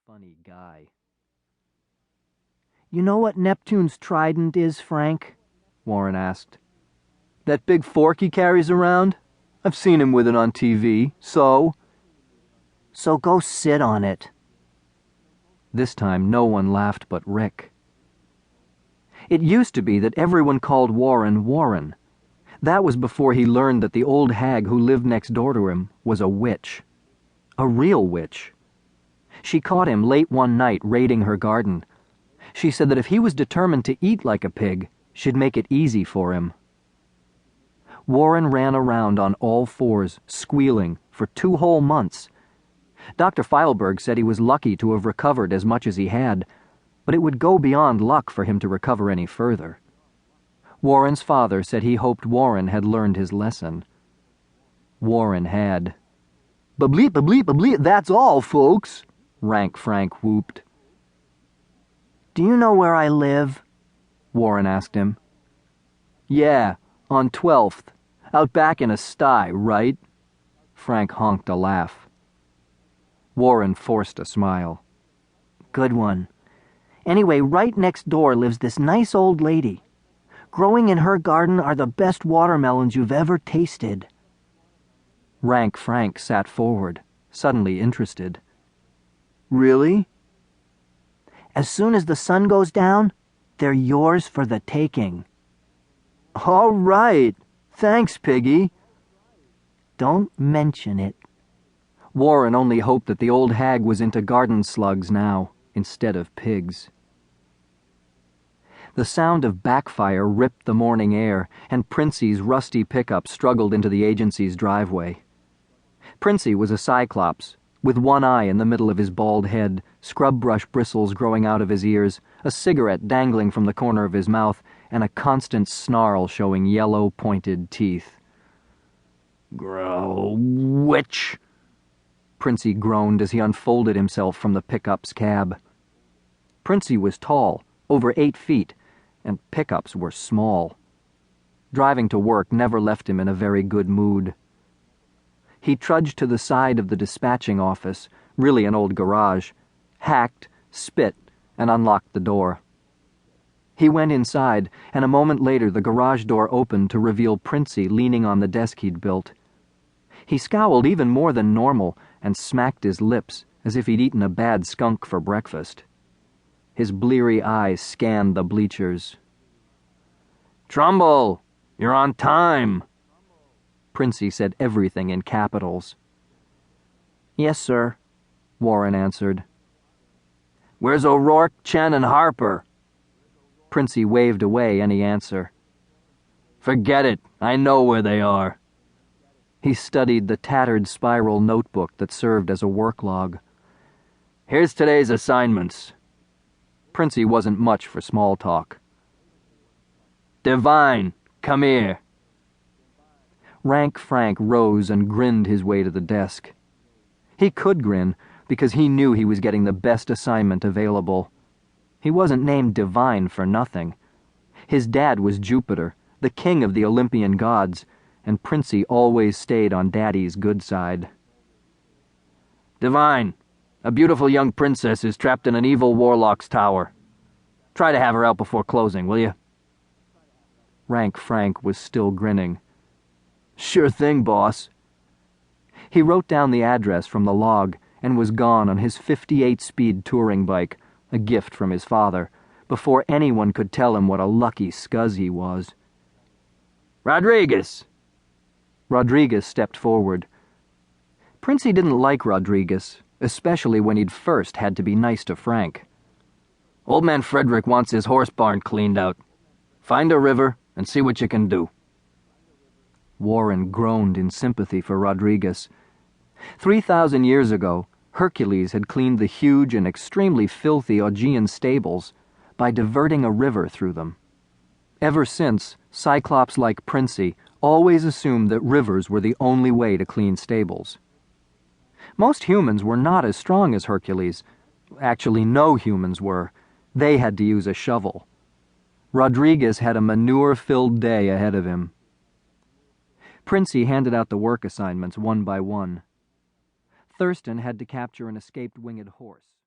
funny guy. "You know what Neptune's trident is, Frank?" Warren asked. "That big fork he carries around? I've seen him with it on TV, so?" "So go sit on it." This time no one laughed but Rick. It used to be that everyone called Warren Warren. That was before he learned that the old hag who lived next door to him was a witch. A real witch. She caught him late one night raiding her garden. She said that if he was determined to eat like a pig, she'd make it easy for him. Warren ran around on all fours, squealing, for 2 whole months. Dr. Feilberg said he was lucky to have recovered as much as he had, but it would go beyond luck for him to recover any further. Warren's father said he hoped Warren had learned his lesson. Warren had. "Bableep, bableep, bableep, that's all, folks," Rank Frank whooped. "Do you know where I live?" Warren asked him. "Yeah, on 12th. Out back in a sty, right?" Frank honked a laugh. Warren forced a smile. "Good one. Anyway, right next door lives this nice old lady. Growing in her garden are the best watermelons you've ever tasted." Rank Frank sat forward, suddenly interested. "Really?" "As soon as the sun goes down, they're yours for the taking." "All right. Thanks, Piggy." "Don't mention it." Warren only hoped that the old hag was into garden slugs now, instead of pigs. The sound of backfire ripped the morning air, and Princey's rusty pickup struggled into the agency's driveway. Princey was a cyclops, with one eye in the middle of his bald head, scrub brush bristles growing out of his ears, a cigarette dangling from the corner of his mouth, and a constant snarl showing yellow, pointed teeth. "Grow, witch!" Princey groaned as he unfolded himself from the pickup's cab. Princey was tall, over 8 feet, and pickups were small. Driving to work never left him in a very good mood. He trudged to the side of the dispatching office, really an old garage, hacked, spit, and unlocked the door. He went inside, and a moment later the garage door opened to reveal Princey leaning on the desk he'd built. He scowled even more than normal and smacked his lips as if he'd eaten a bad skunk for breakfast. His bleary eyes scanned the bleachers. "Trumbull, you're on time!" Princey said everything in capitals. "Yes, sir," Warren answered. "Where's O'Rourke, Chen, and Harper?" Princey waved away any answer. "Forget it. I know where they are." He studied the tattered spiral notebook that served as a work log. "Here's today's assignments." Princey wasn't much for small talk. "Divine, come here." Rank Frank rose and grinned his way to the desk. He could grin because he knew he was getting the best assignment available. He wasn't named Divine for nothing. His dad was Jupiter, the king of the Olympian gods, and Princey always stayed on Daddy's good side. "Divine, a beautiful young princess is trapped in an evil warlock's tower. Try to have her out before closing, will you?" Rank Frank was still grinning. "Sure thing, boss." He wrote down the address from the log and was gone on his 58-speed touring bike, a gift from his father, before anyone could tell him what a lucky scuzz he was. "Rodriguez!" Rodriguez stepped forward. Princey didn't like Rodriguez, especially when he'd first had to be nice to Frank. "Old man Frederick wants his horse barn cleaned out. Find a river and see what you can do." Warren groaned in sympathy for Rodriguez. 3,000 years ago, Hercules had cleaned the huge and extremely filthy Augean stables by diverting a river through them. Ever since, Cyclops like Princey always assumed that rivers were the only way to clean stables. Most humans were not as strong as Hercules. Actually, no humans were. They had to use a shovel. Rodriguez had a manure-filled day ahead of him. Princey handed out the work assignments one by one. Thurston had to capture an escaped winged horse.